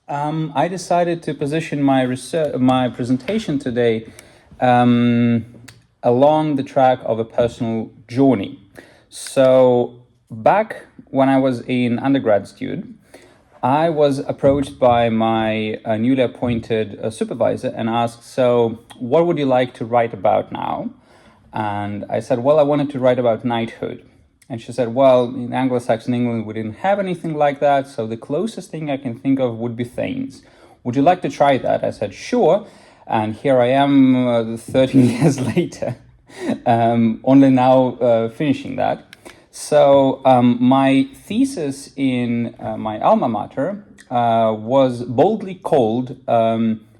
I decided to position my presentation today along the track of a personal journey. So back when I was an undergrad student, I was approached by my newly appointed supervisor and asked, so what would you like to write about now? And I said, well, I wanted to write about knighthood. And she said, well, in Anglo-Saxon England, we didn't have anything like that, so the closest thing I can think of would be Thegns. Would you like to try that? I said, sure. And here I am 13 years later, only now finishing that. So my thesis in my alma mater was boldly called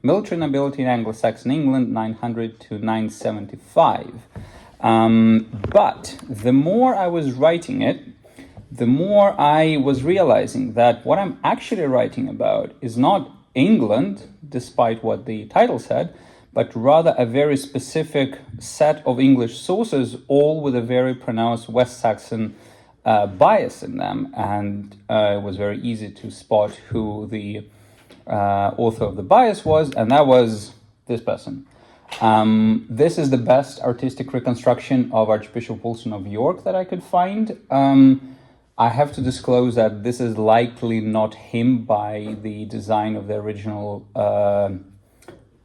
Military Nobility in Anglo-Saxon England, 900 to 975. But the more I was writing it, the more I was realizing that what I'm actually writing about is not England, despite what the title said, but rather a very specific set of English sources, all with a very pronounced West Saxon bias in them. And it was very easy to spot who the author of the bias was, and that was this person. This is the best artistic reconstruction of Archbishop Wulfstan of York that I could find. I have to disclose that this is likely not him by the design of the original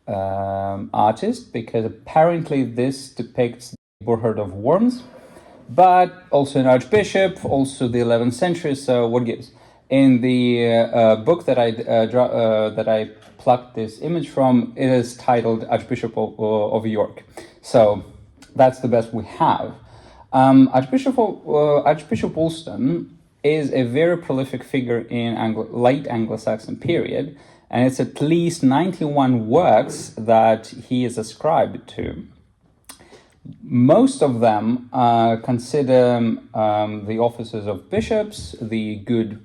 artist, because apparently this depicts the neighborhood of Worms, but also an archbishop, also the 11th century, so what gives? In the book that I plucked this image from, it is titled Archbishop of York. So that's the best we have. Archbishop Wulfstan is a very prolific figure in late Anglo-Saxon period, and it's at least 91 works that he is ascribed to. Most of them consider the offices of bishops, the good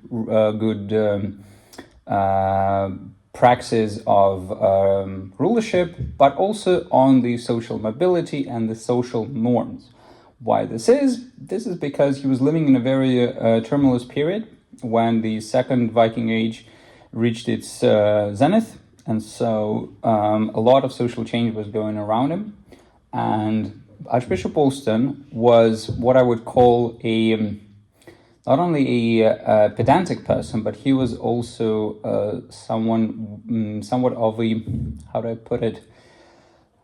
praxis of rulership, but also on the social mobility and the social norms. Why this is? This is because he was living in a very tumultuous period when the second Viking age reached its zenith, and so a lot of social change was going around him. And Archbishop Wulfstan was what I would call not only a pedantic person, but he was also somewhat of a, how do I put it,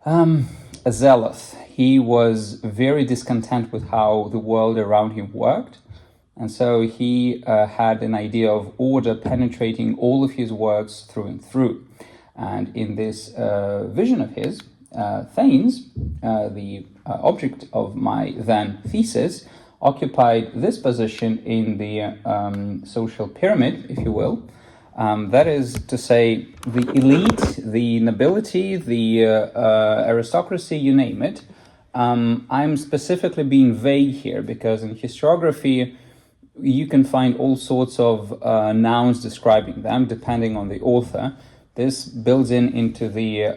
a zealot. He was very discontent with how the world around him worked, and so he had an idea of order penetrating all of his works through and through. And in this vision of his, Thegns, the object of my then thesis, occupied this position in the social pyramid, if you will. That is to say, the elite, the nobility, the aristocracy, you name it. I'm specifically being vague here because in historiography, you can find all sorts of nouns describing them, depending on the author. This builds into the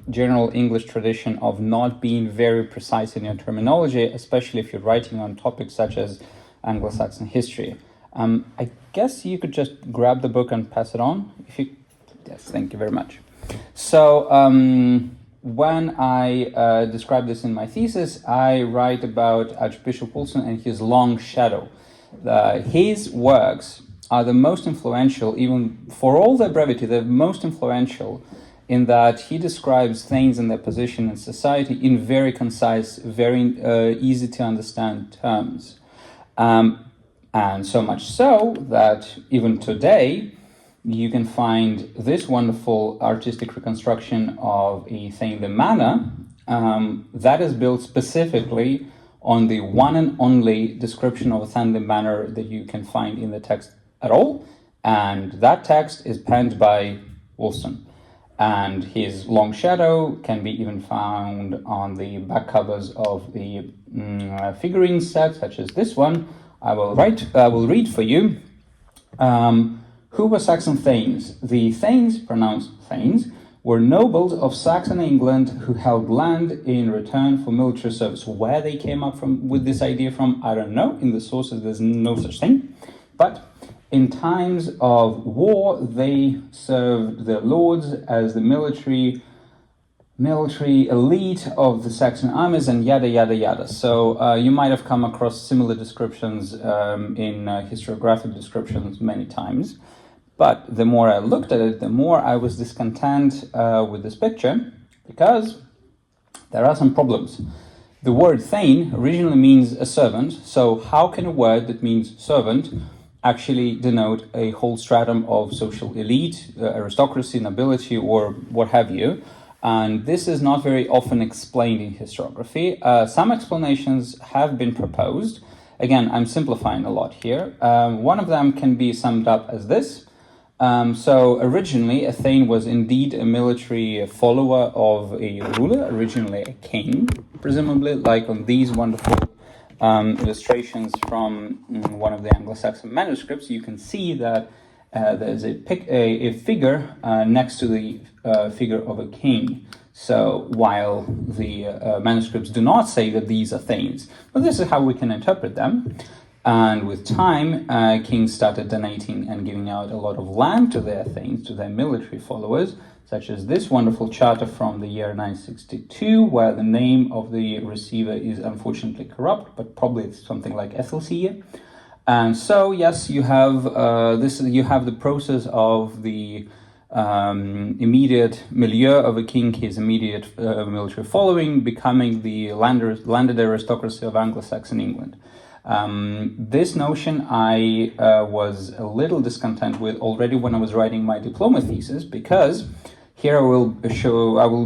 general English tradition of not being very precise in your terminology, especially if you're writing on topics such as Anglo-Saxon history. I guess you could just grab the book and pass it on. Yes, thank you very much. So when I describe this in my thesis, I write about Archbishop Wulfstan and his long shadow. His works are the most influential, even for all their brevity, they're most influential in that he describes things and their position in society in very concise, very easy to understand terms. And so much so that even today, you can find this wonderful artistic reconstruction of a Thegns manor that is built specifically on the one and only description of a Thegns manor that you can find in the text at all, and that text is penned by Wulfstan. And his long shadow can be even found on the back covers of the figurine set, such as this one. I will read for you. Who were Saxon Thegns? The Thegns, pronounced Thegns, were nobles of Saxon England who held land in return for military service. Where they came up with this idea from, I don't know. In the sources, there's no such thing. But in times of war, they served their lords as the military elite of the Saxon armies, and yada yada yada. So you might have come across similar descriptions in historiographic descriptions many times. But the more I looked at it, the more I was discontent with this picture, because there are some problems. The word thegn originally means a servant, so how can a word that means servant actually denote a whole stratum of social elite, aristocracy, nobility, or what have you? And this is not very often explained in historiography. Some explanations have been proposed. Again, I'm simplifying a lot here. One of them can be summed up as this. So originally, a thegn was indeed a military follower of a ruler, originally a king, presumably, like on these wonderful illustrations from one of the Anglo-Saxon manuscripts. You can see that there's a figure next to the figure of a king. So while the manuscripts do not say that these are thegns, but this is how we can interpret them. And with time, kings started donating and giving out a lot of land to their thegns, to their military followers, such as this wonderful charter from the year 962, where the name of the receiver is unfortunately corrupt, but probably it's something like Ethelsier. And so, yes, you have you have the process of the immediate milieu of a king, his immediate military following, becoming the landed aristocracy of Anglo-Saxon England. This notion I was a little discontent with already when I was writing my diploma thesis, because here I will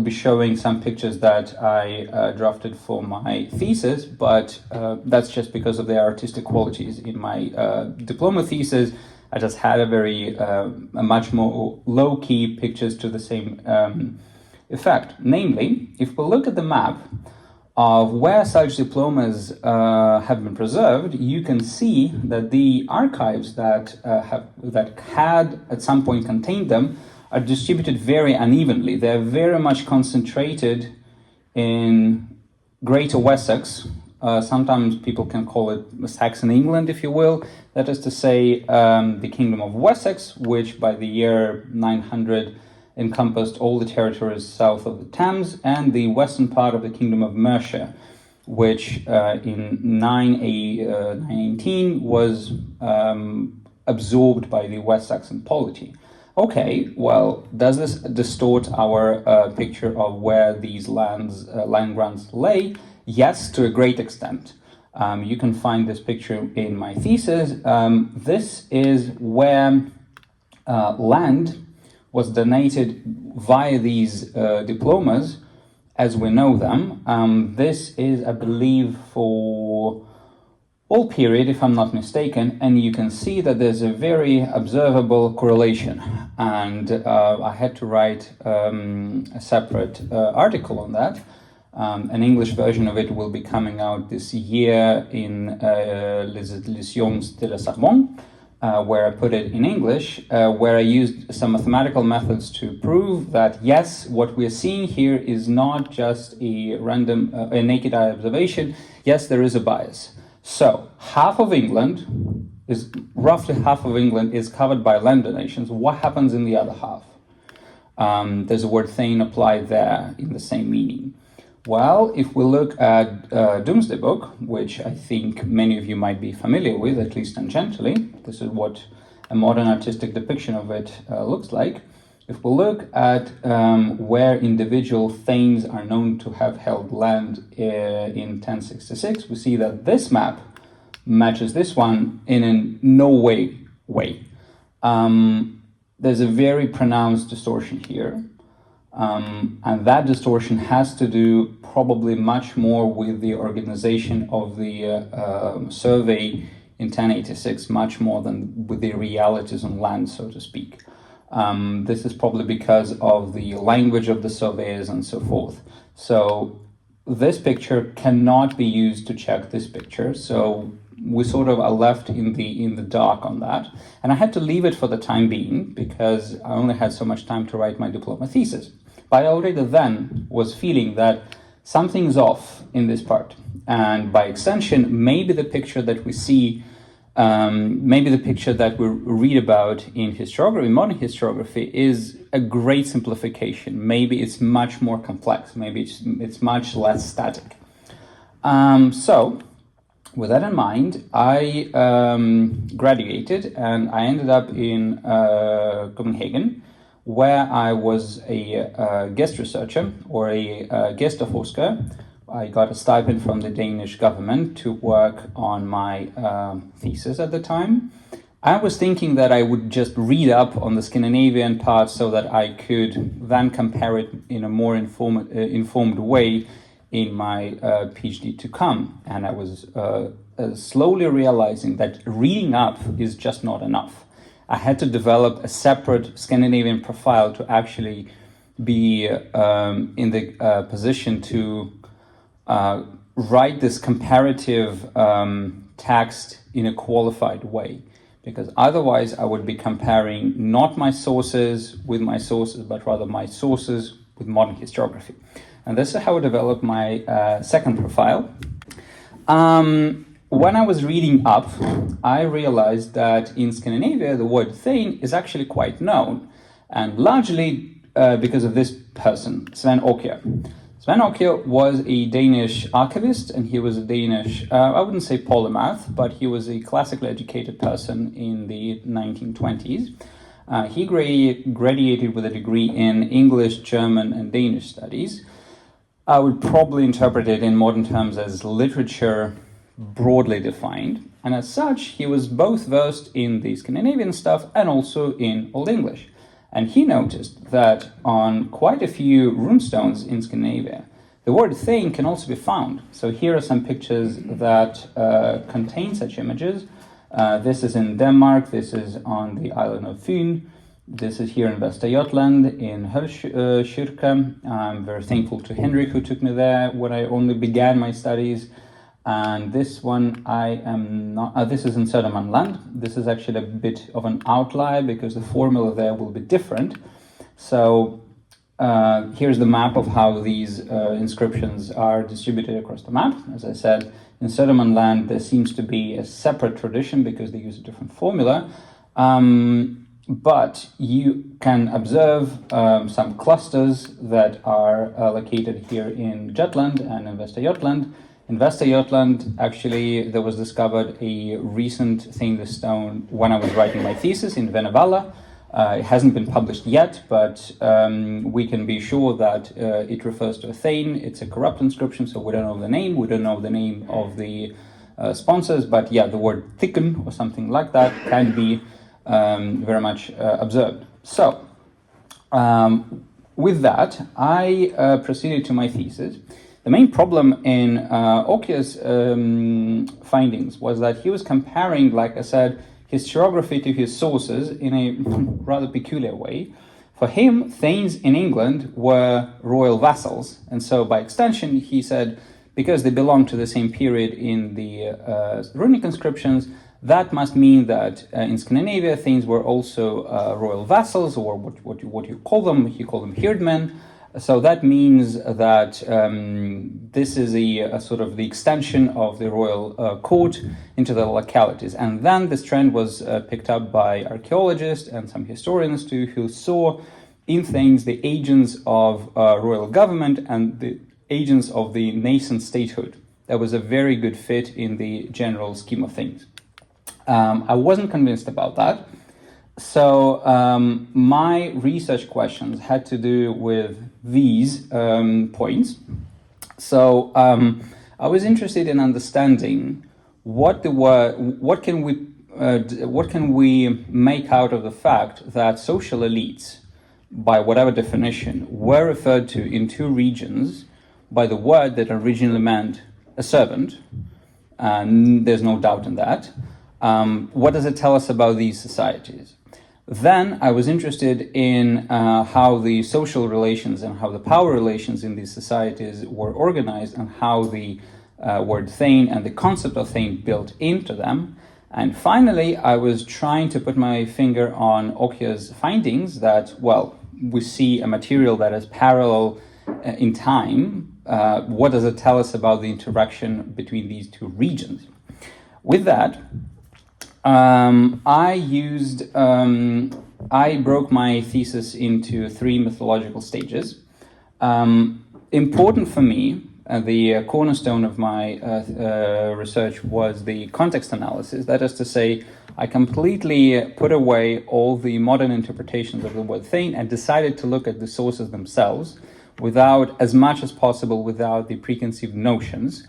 be showing some pictures that I drafted for my thesis, but that's just because of the artistic qualities in my diploma thesis. I just had a much more low-key pictures to the same effect. Namely, if we look at the map of where such diplomas have been preserved, you can see that the archives that had at some point contained them are distributed very unevenly. They're very much concentrated in Greater Wessex. Sometimes people can call it Saxon England, if you will. That is to say, the Kingdom of Wessex, which by the year 900 encompassed all the territories south of the Thames, and the western part of the Kingdom of Mercia, which in 918 was absorbed by the West Saxon polity. Okay, well, does this distort our picture of where these land grants lay? Yes, to a great extent. You can find this picture in my thesis. This is where land was donated via these diplomas as we know them. This is, I believe, for all period, if I'm not mistaken, and you can see that there's a very observable correlation. And I had to write a separate article on that. An English version of it will be coming out this year in Les Éditions de la Sorbonne, where I put it in English, where I used some mathematical methods to prove that, yes, what we're seeing here is not just a random, a naked eye observation. Yes, there is a bias. So roughly half of England is covered by land donations. What happens in the other half? There's a word thegn applied there in the same meaning. Well, if we look at Domesday Book, which I think many of you might be familiar with, at least tangentially, this is what a modern artistic depiction of it looks like. If we look at where individual thegns are known to have held land in 1066, we see that this map matches this one in a no way. There's a very pronounced distortion here. And that distortion has to do probably much more with the organization of the survey in 1086, much more than with the realities on land, so to speak. This is probably because of the language of the surveyors and so forth. So this picture cannot be used to check this picture. So we sort of are left in the dark on that. And I had to leave it for the time being because I only had so much time to write my diploma thesis. But I already then was feeling that something's off in this part. And by extension, maybe the picture that we see maybe the picture that we read about in historiography, modern historiography, is a great simplification. Maybe it's much more complex. Maybe it's much less static. So, with that in mind, I graduated and I ended up in Copenhagen, where I was a guest researcher or a gæsteforsker. I got a stipend from the Danish government to work on my thesis at the time. I was thinking that I would just read up on the Scandinavian part so that I could then compare it in a more informed way in my PhD to come. And I was slowly realizing that reading up is just not enough. I had to develop a separate Scandinavian profile to actually be in the position to write this comparative text in a qualified way, because otherwise I would be comparing not my sources with my sources, but rather my sources with modern historiography. And this is how I developed my second profile. When I was reading up, I realized that in Scandinavia, the word Thegn is actually quite known, and largely because of this person, Sven Åkjær. Sven Åkjær was a Danish archivist, and he was a Danish, I wouldn't say polymath, but he was a classically educated person in the 1920s. He graduated with a degree in English, German, and Danish studies. I would probably interpret it in modern terms as literature broadly defined. And as such, he was both versed in the Scandinavian stuff and also in Old English. And he noticed that on quite a few runestones in Scandinavia, the word Thegn can also be found. So here are some pictures that contain such images. This is in Denmark, this is on the island of Fyn, this is here in Västergötland, in Hölkyrka. I'm very thankful to Henrik who took me there when I only began my studies. And this one I am not, this is in Södermanland. This is actually a bit of an outlier because the formula there will be different. So here's the map of how these inscriptions are distributed across the map. As I said, in Södermanland there seems to be a separate tradition because they use a different formula. But you can observe some clusters that are located here in Jutland and in Västergötland. In Västergötland, actually, there was discovered a recent Thegn stone when I was writing my thesis in Venevalla. It hasn't been published yet, but we can be sure that it refers to a Thegn. It's a corrupt inscription, so we don't know the name. We don't know the name of the sponsors, but yeah, the word thicken or something like that can be very much observed. So, with that, I proceeded to my thesis. The main problem in Åkjær's findings was that he was comparing, like I said, historiography to his sources in a rather peculiar way. For him, Thegns in England were royal vassals, and so by extension, he said, because they belong to the same period in the runic inscriptions, that must mean that in Scandinavia, Thegns were also royal vassals, or what you call them. He called them herdmen. So that means that this is a sort of the extension of the royal court into the localities. And then this trend was picked up by archaeologists and some historians too, who saw in Thegns the agents of royal government and the agents of the nascent statehood. That was a very good fit in the general scheme of things. I wasn't convinced about that. So my research questions had to do with these points. So I was interested in understanding what can we make out of the fact that social elites, by whatever definition, were referred to in two regions by the word that originally meant a servant, and there's no doubt in that. What does it tell us about these societies? Then I was interested in how the social relations and how the power relations in these societies were organized and how the word Thegn and the concept of Thegn built into them. And finally, I was trying to put my finger on Åkjær's findings that, well, we see a material that is parallel in time. What does it tell us about the interaction between these two regions? With that, I broke my thesis into 3 methodological stages. Important for me, the cornerstone of my research was the context analysis. That is to say, I completely put away all the modern interpretations of the word thane and decided to look at the sources themselves without, as much as possible, without the preconceived notions.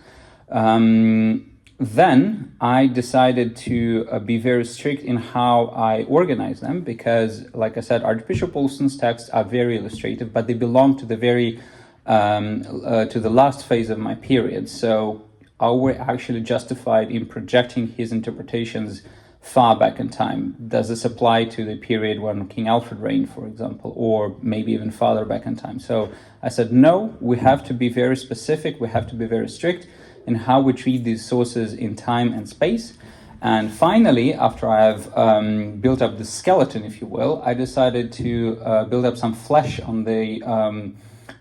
Then I decided to be very strict in how I organize them because, like I said, Archbishop Olsen's texts are very illustrative, but they belong to the very to the last phase of my period. So are we actually justified in projecting his interpretations far back in time? Does this apply to the period when King Alfred reigned, for example, or maybe even farther back in time? So I said, no, we have to be very specific, we have to be very strict in how we treat these sources in time and space. And finally, after I have built up the skeleton, if you will, I decided to build up some flesh on the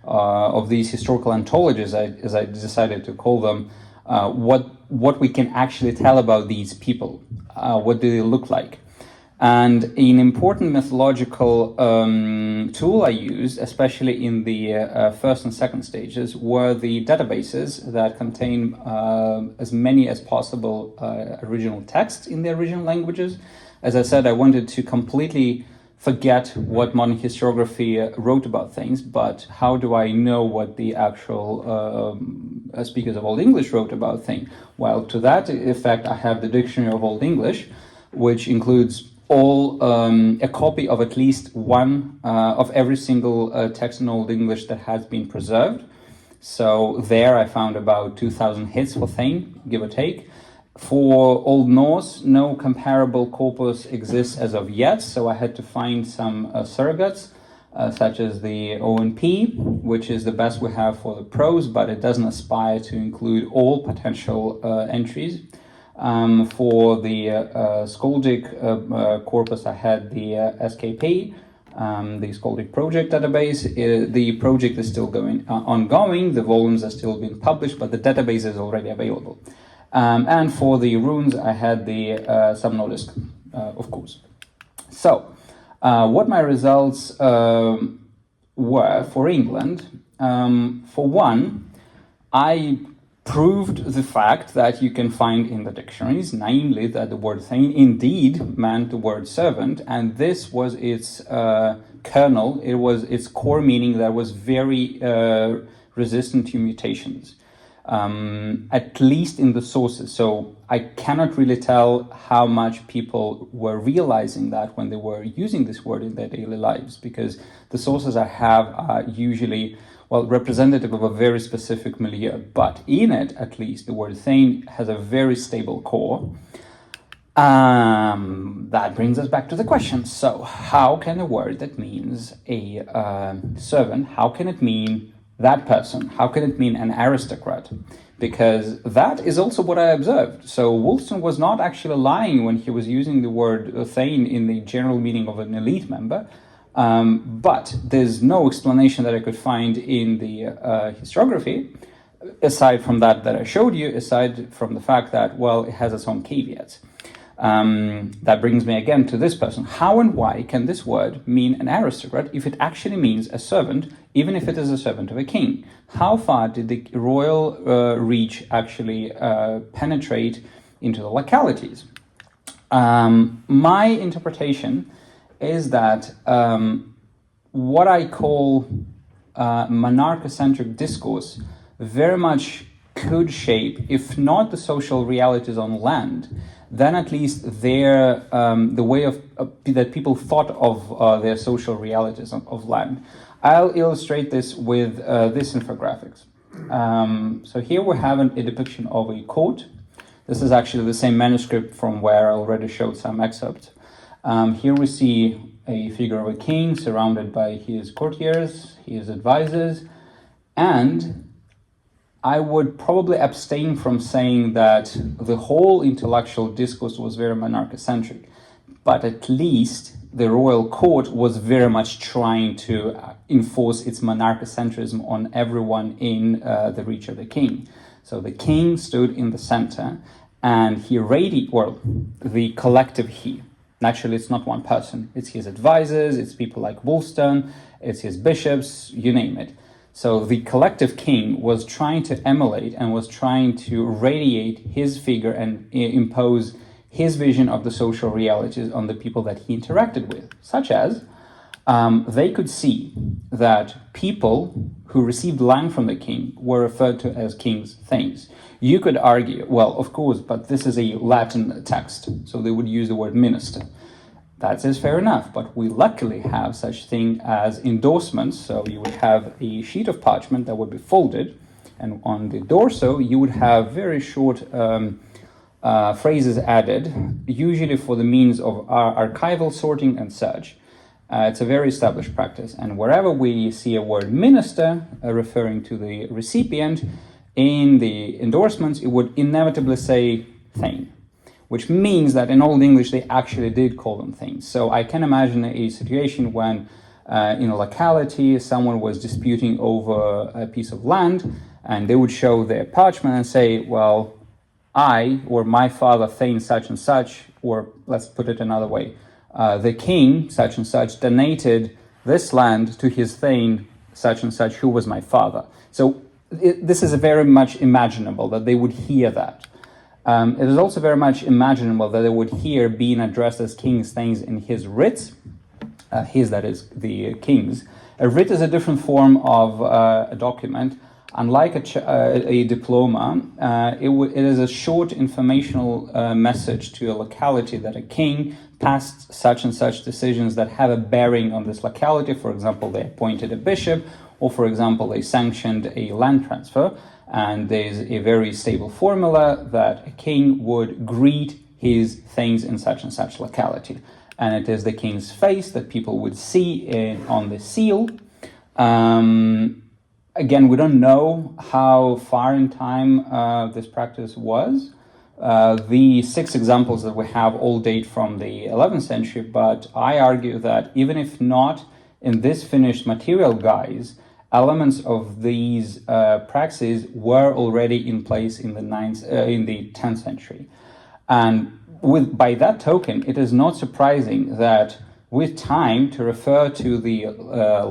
of these historical anthologies, as I decided to call them, what we can actually tell about these people, what do they look like. And an important methodological tool I used, especially in the first and second stages, were the databases that contain as many as possible original texts in the original languages. As I said, I wanted to completely forget what modern historiography wrote about things, but how do I know what the actual speakers of Old English wrote about things? Well, to that effect, I have the Dictionary of Old English, which includes all a copy of at least one of every single text in Old English that has been preserved. So there I found about 2,000 hits for thane, give or take. For Old Norse, no comparable corpus exists as of yet, so I had to find some surrogates, such as the ONP, which is the best we have for the prose, but it doesn't aspire to include all potential entries. For the Skaldic corpus, I had the SKP, the Skaldic project database. The project is still ongoing, the volumes are still being published, but the database is already available. And for the runes, I had the Subnordisk, of course. So, what my results were for England, for one, I proved the fact that you can find in the dictionaries, namely that the word thane indeed meant the word servant, and this was its kernel, it was its core meaning that was very resistant to mutations, at least in the sources. So I cannot really tell how much people were realizing that when they were using this word in their daily lives, because the sources I have are usually, well, representative of a very specific milieu, but in it, at least, the word thane has a very stable core. That brings us back to the question. So how can a word that means a servant, how can it mean that person? How can it mean an aristocrat? Because that is also what I observed. So Woolston was not actually lying when he was using the word thane in the general meaning of an elite member. But there's no explanation that I could find in the historiography, aside from that I showed you, aside from the fact that, well, it has its own caveats. That brings me again to this person. How and why can this word mean an aristocrat if it actually means a servant, even if it is a servant of a king? How far did the royal reach actually penetrate into the localities? My interpretation is that what I call monarchocentric discourse very much could shape, if not the social realities on land, then at least their the way of that people thought of their social realities of land. I'll illustrate this with this infographics. So here we have a depiction of a court. This is actually the same manuscript from where I already showed some excerpts. Here we see a figure of a king surrounded by his courtiers, his advisors, and I would probably abstain from saying that the whole intellectual discourse was very monarchocentric, but at least the royal court was very much trying to enforce its monarchocentrism on everyone in the reach of the king. So the king stood in the center, and the collective he. Naturally, it's not one person. It's his advisors, it's people like Wulfstan, it's his bishops, you name it. So the collective king was trying to emulate and was trying to radiate his figure and impose his vision of the social realities on the people that he interacted with, such as they could see that people who received land from the king were referred to as king's thanes. You could argue, well, of course, but this is a Latin text, so they would use the word minister. That is fair enough, but we luckily have such thing as endorsements. So you would have a sheet of parchment that would be folded, and on the dorso you would have very short phrases added, usually for the means of archival sorting and such. It's a very established practice, and wherever we see a word minister referring to the recipient, in the endorsements it would inevitably say thane, which means that in Old English they actually did call them things. So I can imagine a situation when in a locality someone was disputing over a piece of land, and they would show their parchment and say, well, I or my father thane such and such, or let's put it another way, the king such and such donated this land to his thane such and such, who was my father. So this is very much imaginable that they would hear that. It is also very much imaginable that they would hear being addressed as king's thanes in his writs, that is, the king's. A writ is a different form of a document. Unlike a diploma, it is a short informational message to a locality that a king passed such and such decisions that have a bearing on this locality. For example, they appointed a bishop, or for example, they sanctioned a land transfer. And there's a very stable formula that a king would greet his things in such and such locality. And it is the king's face that people would see on the seal. Again, we don't know how far in time this practice was. The 6 examples that we have all date from the 11th century, but I argue that even if not in this finished material guise, elements of these practices were already in place in the 10th century. And by that token, it is not surprising that with time to refer to the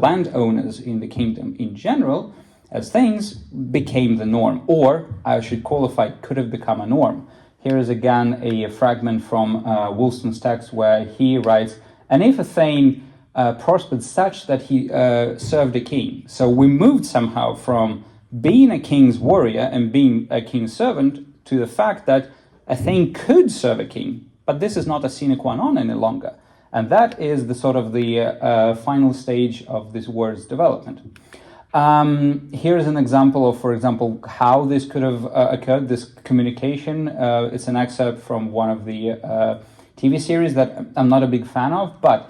landowners in the kingdom in general as things became the norm, or I should qualify, could have become a norm. Here is again a fragment from Wulfstan's text where he writes, and if a thane prospered such that he served a king. So we moved somehow from being a king's warrior and being a king's servant to the fact that a thane could serve a king, but this is not a sine qua non any longer. And that is the sort of the final stage of this word's development. Here's an example of, for example, how this could have occurred, this communication. It's an excerpt from one of the TV series that I'm not a big fan of, but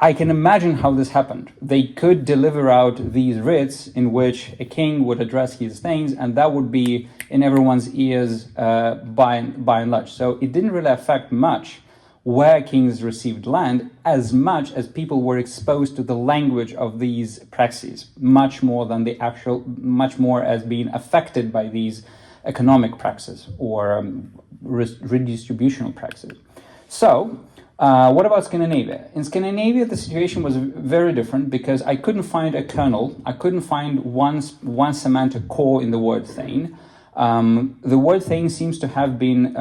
I can imagine how this happened. They could deliver out these writs in which a king would address his things, and that would be in everyone's ears by and large. So it didn't really affect much where kings received land, as much as people were exposed to the language of these praxis, much more as being affected by these economic praxis or redistributional praxis. So, what about Scandinavia? In Scandinavia, the situation was very different because I couldn't find a kernel. I couldn't find one semantic core in the word thane. The word thane seems to have been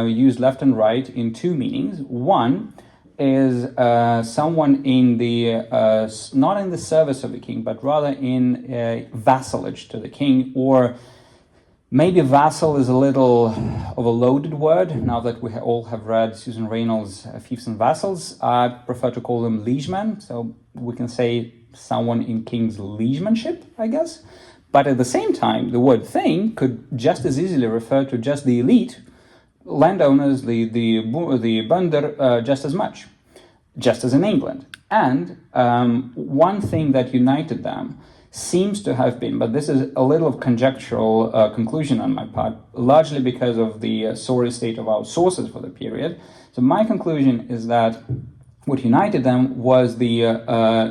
used left and right in 2 meanings. One is someone in the not in the service of the king, but rather in vassalage to the king, or maybe vassal is a little of a loaded word. Now that we all have read Susan Reynolds' Fiefs and Vassals, I prefer to call them liegemen. So we can say someone in king's liegemanship, I guess. But at the same time, the word thane could just as easily refer to just the elite, landowners, the bönder, just as much, just as in England. And one thing that united them seems to have been, but this is a little of conjectural conclusion on my part, largely because of the sorry state of our sources for the period. So my conclusion is that what united them was the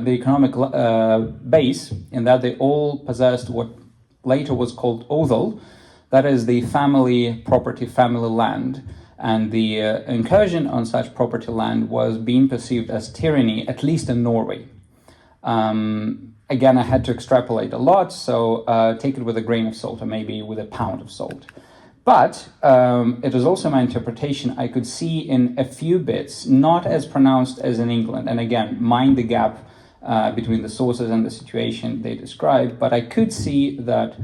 economic base, in that they all possessed what later was called auðl, That is the family property, family land, and the incursion on such property land was being perceived as tyranny, at least in Norway. Again, I had to extrapolate a lot, so take it with a grain of salt, or maybe with a pound of salt. But it is also my interpretation. I could see in a few bits, not as pronounced as in England, and again, mind the gap between the sources and the situation they describe, but I could see that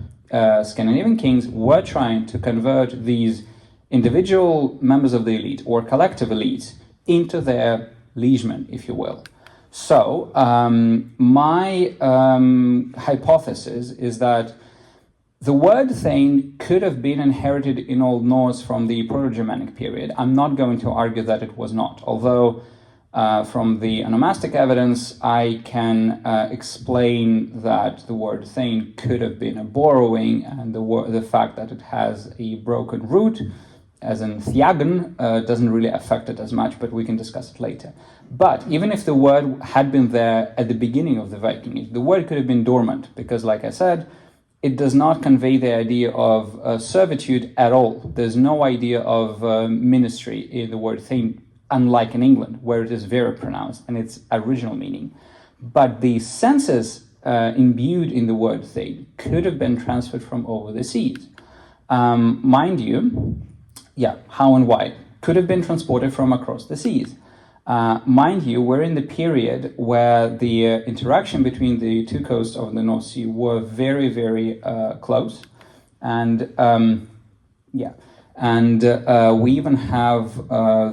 Scandinavian kings were trying to convert these individual members of the elite or collective elites into their liegemen, if you will. So my hypothesis is that the word Thegn could have been inherited in Old Norse from the Proto-Germanic period. I'm not going to argue that it was not, although from the onomastic evidence, I can explain that the word Thegn could have been a borrowing, and the fact that it has a broken root, as in Thegn, doesn't really affect it as much, but we can discuss it later. But even if the word had been there at the beginning of the Viking Age, the word could have been dormant, because like I said, it does not convey the idea of servitude at all. There's no idea of ministry in the word Thegn, unlike in England, where it is very pronounced in its original meaning. But the senses imbued in the word Thegn could have been transferred from over the seas. Mind you, how and why? Could have been transported from across the seas. Mind you, we're in the period where the interaction between the two coasts of the North Sea were very, very close. And we even have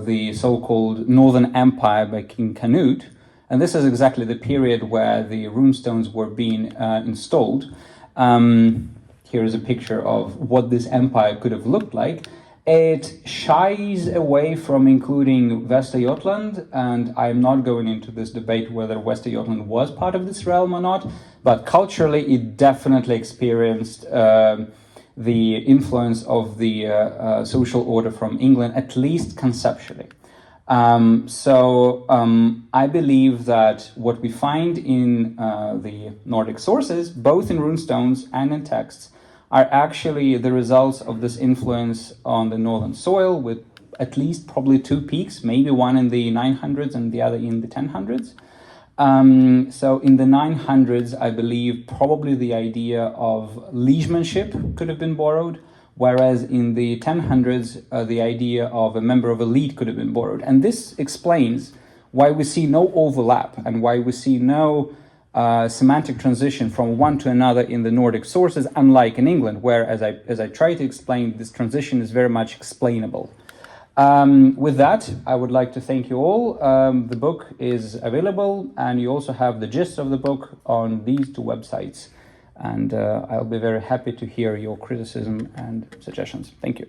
the so-called Northern Empire by King Canute. And this is exactly the period where the runestones were being installed. Here is a picture of what this empire could have looked like. It shies away from including Västergötland, and I'm not going into this debate whether Västergötland was part of this realm or not, but culturally it definitely experienced the influence of the social order from England, at least conceptually. I believe that what we find in the Nordic sources, both in runestones and in texts, are actually the results of this influence on the northern soil, with at least probably two peaks, maybe one in the 900s and the other in the 1000s. So in the 900s, I believe probably the idea of liegemanship could have been borrowed, whereas in the 1000s, the idea of a member of elite could have been borrowed. And this explains why we see no overlap and why we see no semantic transition from one to another in the Nordic sources, unlike in England, where, as I try to explain, this transition is very much explainable. With that, I would like to thank you all. The book is available, and you also have the gist of the book on these two websites. And I'll be very happy to hear your criticism and suggestions. Thank you.